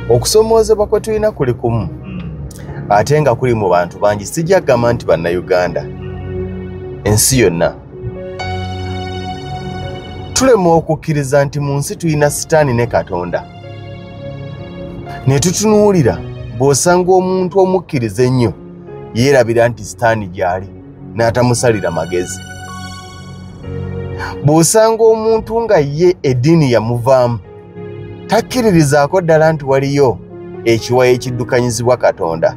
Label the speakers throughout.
Speaker 1: Okusomoozebwa kwe tulina kuli kumu ate nga kuli mu bantu bangi sijja kugamba nti bannayuganda ensi yonna tulema okukkiriza nti mu nsi tulina sitaani ne Katonda ne tutunuulira bw'osanga omuntu omukkiriza ennyo yeerabira nti sitaani gy'ali n'atamusalira magezi. Bw'osanga omuntu nga ye eddiini yamuvaamu takkiririzaako ddala nti waliyo ekiwayi ekiddukanyizibwa Katonda.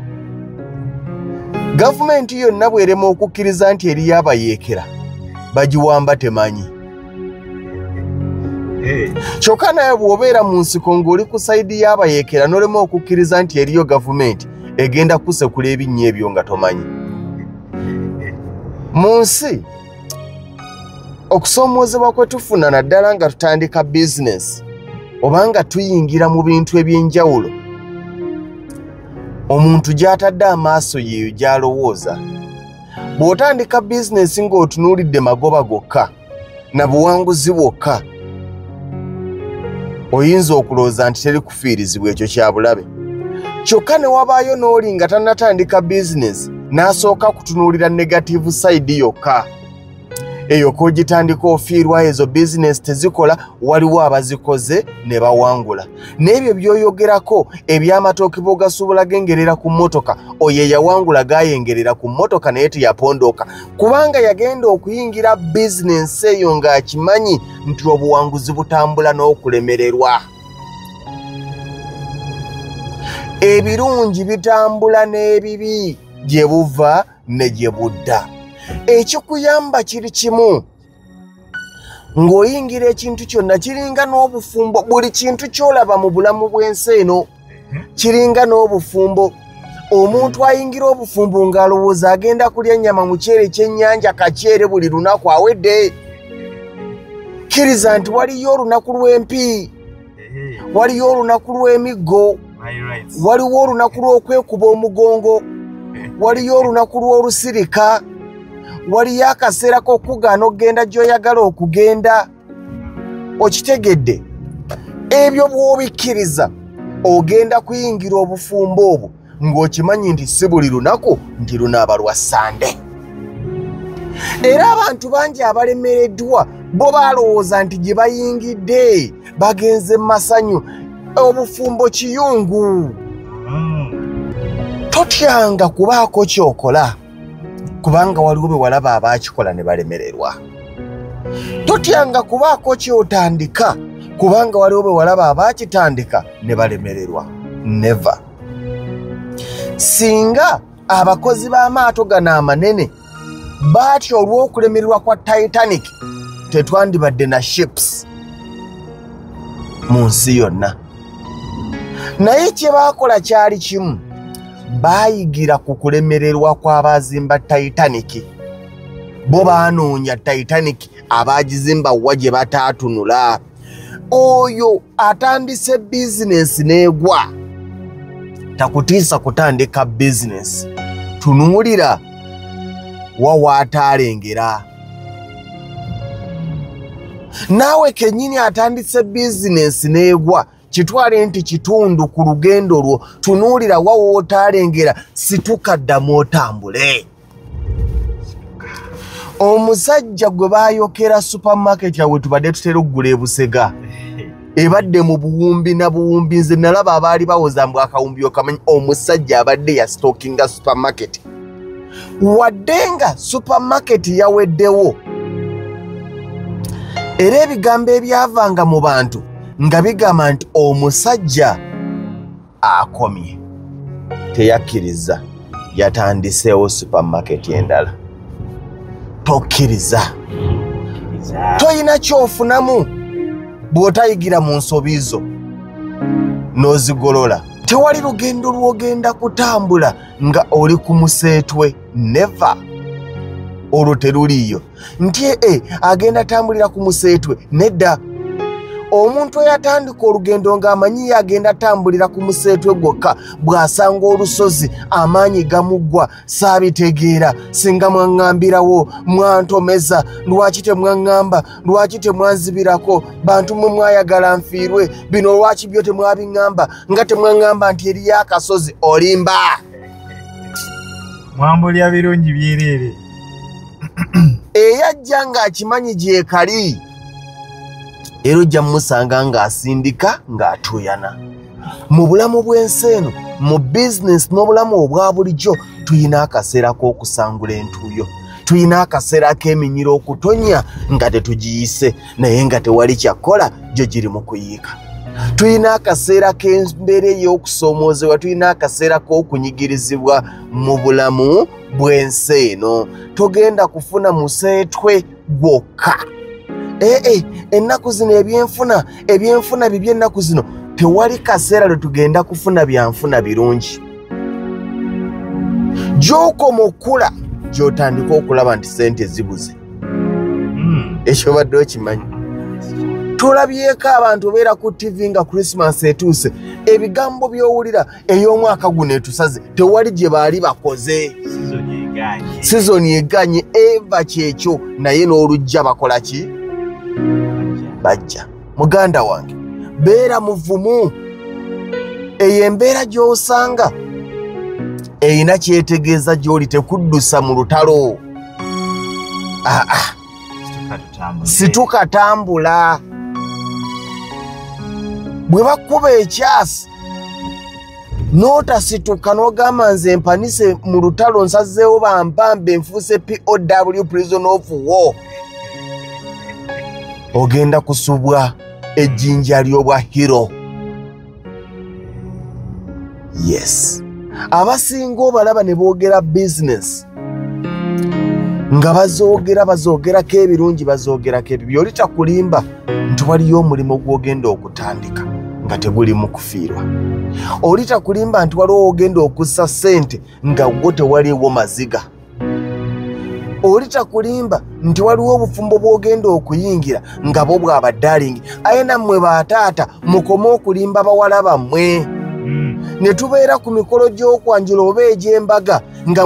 Speaker 1: Gavumenti yonna bw'erema okukkiriza nti eriyo abayeekera bagiwamba temanyi. Kyokka naye bw'obeera mu nsiko ng'oli ku sayidi y'abayeekera n'olema okukkiriza nti eriyo gavumenti egenda kusekula ebinnya ebyo nga tomanyi. Mu nsi okusoomoozebwa kwe tufuna naddala nga tutandika bizinesi oba nga tuyingira mu bintu eby'enjawulo, omuntu gy'atadde amaaso yeeyo gy'alowooza. Bw'otandika bizinesi ng'otunuulidde magoba gokka na buwanguzi bwokka, oyinza okulowooza nti teri kufiirizibwa, ekyo kya bulabe. Kyokka ne wabaayo n'oli nga tannatandika bizinesi n'asooka kutunuulira negative side yokka, eyo k'ogitandika ofiirwa ezo bizinesi tezikola, waliwo abazikoze ne bawangula. N'ebyo by'oyogerako eby'amatooke bw'ogasuubula gengerera ku mmotoka, oyo eyawangula gaayengerera ku mmotoka naye teyapondoka, kubanga yagenda okuyingira bizinesi eyo ng'akimanyi nti obuwanguzi butambula n'okulemererwa. Ebirungi bitambula n'ebibi gye buva ne gye budda. Ekikuyamba kiri kimu, ng'oyingira ekintu kyonna kiringa n'obufumbo. Buli kintu ky'olaba mu bulamu bw'ensi eno kiringa n'obufumbo. Omuntu ayingira obufumbo ng'alowooza agenda kulya nnyama, muceere, kyennyanja, kaceere buli lunaku awedde. Kkiriza nti waliyo olunaku lw'empi, waliyo olunaku lw'emiggo, waliwo olunaku lw'okwekuba omugongo, waliyo olunaku lw'olusirika, waliyo akaseera k'okugaana okugenda gy'oyagala okugenda. Okitegedde? Ebyo bw'obikkiriza ogenda kuyingira obufumbo obwo ng'okimanyi nti si buli lunaku nti lunaaba lwa Sande. Era abantu bangi abalemereddwa bo balowooza nti gye bayingidde bagenze mu masanyu. Obufumbo kiyungu. Totyanga kubaako ky'okola kubanga waliwo be walaba abaakikola ne balemererwa. Totyanga kubaako ky'otandika kubanga waliwo be walaba abaakitandika ne balemererwa. Never. Singa abakozi b'amaato gano amanene baatyo olw'okulemererwa kwa Titanic, tetwandibadde na ships mu nsi yonna. Naye kye baakola kyali kimu, baayigira ku kulemererwa kw'abaazimba Titanic. Bo baanoonya Titanic abaagizimba wa gye bataatunula. Oyo atandise bizinesi n'egwa takutiisa kutandika bizinesi. Tunuulira wa waataalengera. Naawe kennyini atandise bizinesi n'egwa, kitwale nti kitundu ku lugendo lwo. Tunuulira wa wootaalengera, situka ddamu otambule. Omusajja gwe baayokera supermarket yawe tubadde tutera okugula e Busega, ebadde mu buwumbi na buwumbi. Nze nalaba abaali bawoza mbu akawumbi okamanyi omusajja abadde ya stockinga supermarket. Wadde nga supermarket yaweddewo, era ebigambo ebyavanga mu bantu nga bigamba nti omusajja akomye, teyakkiriza, yatandiseewo supermarket endala. Tokkiriza. Toyina kyofunamu bw'otayigira mu nsobi zo n'ozigolola. Tewali lugendo lw'ogenda kutambula nga oli ku museetwe. Never. Olwo teruliyo nti agenda tambulira ku museetwe. Nedda. omuntu eyatandika olugendo ng'amanyi yagenda tambulira ku museetwe gwokka bw'asanga olusozi amaanyi gamuggwa saabitegeera singa mwaŋŋambirawo mwantomeza lwaki temwaŋŋamba lwaki temwanzibirako bantu mwe mwayagala nfiirwe bino lwaki byo temwabiŋŋamba nga temwaŋŋamba nti eriyo akasozi olimba
Speaker 2: mwambulya birungi byereere
Speaker 1: eyajja ng'akimanyi gyekali era ojja mumusanga ng'asindika ng'atuuyana mu bulamu bw'ensi eno mu bizinesi n'obulamu obwa bulijjo tuyina akaseera k'okusangula entuuyo tuyina akaseera k'eminyiro okutonya nga tetugiyise naye nga tewali kyakkola gyo giri mu kuyiika tuyina akaseera k'embeera ey'okusoomoozebwa tuyina akaseera k'okunyigirizibwa mu bulamu bw'ensi eno togenda kufuna museetwe gwokka ennaku zino ebyenfuna bibi ennaku zino tewali kaseera lwe tugenda kufuna byanfuna birungi gy'okoma okula gy'otandika okulaba nti sente zibuze ekyo badde okimanyi tulabyeko abantu obeera ku tv nga Christmas etuuse ebigambo by'owulira ey'omwaka guno etusaze tewali gye baali bakoze sizoni eganye eva kyekyo naye n'olujja bakola ki bajja muganda wange beera muvumu eyo embeera gy'osanga eyina kyetegeeza gy'oli tekuddusa mu lutalo situkatambula bwe bakuba ekyasi n'otasituka n'ogamba nze empanise mu lutalo nsazeewo bampambe nfuuse POW prison of war ogenda kusubwa ejjinja ly'obwa hero yes abasinga obalaba ne boogera bizinesi nga bazoogerako ebirungi bazoogerako ebibi oli takulimba nti waliyo omulimu gw'ogenda okutandika nga teguli mu kufiirwa oli takulimba nti waliwo ogenda okussa ssente nga gwo tewaliwo maziga oli takulimba nti waliwo obufumbo bw'ogenda okuyingira nga bo bw'abaddalingi aye nammwe bataata mukome okulimba bawala bammwe ne tubeera ku mikolo gy'okwanjula oba egy'embaga nga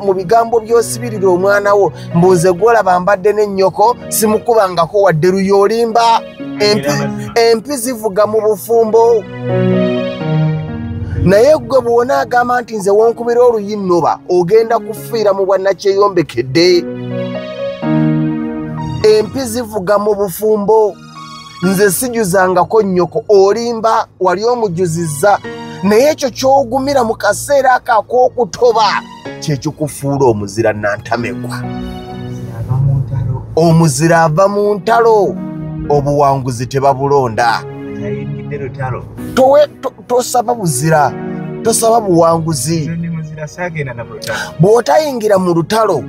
Speaker 1: mu bigambo by'osibirira omwana wo mbuze gwolaba mbadde n'ennyoko simukubangako wadde luyolimba empi zivuga mu bufumbo naye gwe bw'onaagamba nti nze wonkubira oluyinnoba ogenda kufiira mu bwannakyeyombekedde empi zivuga mu bufumbo nze sijuzangako nnyoko olimba wali omujuzizza naye ekyo ky'ogumira mu kaseera akak'okutoba kyekikufuula omuzira nantamekwa omuzira ava mu ntalo obuwanguzi tebabulonda tosaba buzira tosaba buwanguzi bw'otayingira mu lutalo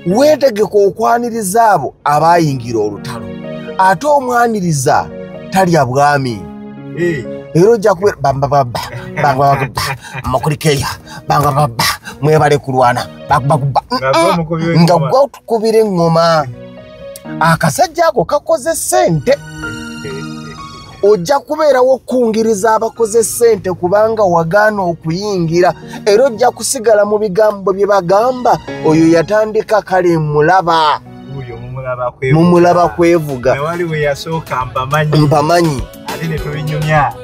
Speaker 1: weetegeka okwaniriza abo abaayingira olutalo ate omwaniriza talya bwami era ojja kubeera makulikeya mwebale kulwana nga gwe otukubira eŋŋoma akasajja ako kakoze ssente ojja kubeerawo okungiriza abakoze ssente kubanga wagaana okuyingira era ojja kusigala mu bigambo bye bagamba oyo yatandika kale mulaba mumulaba kwevuga mpamanyi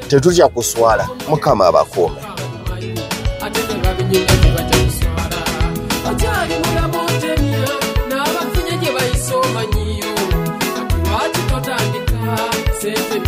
Speaker 1: tetutya kuswala mukama abakuume
Speaker 3: Sente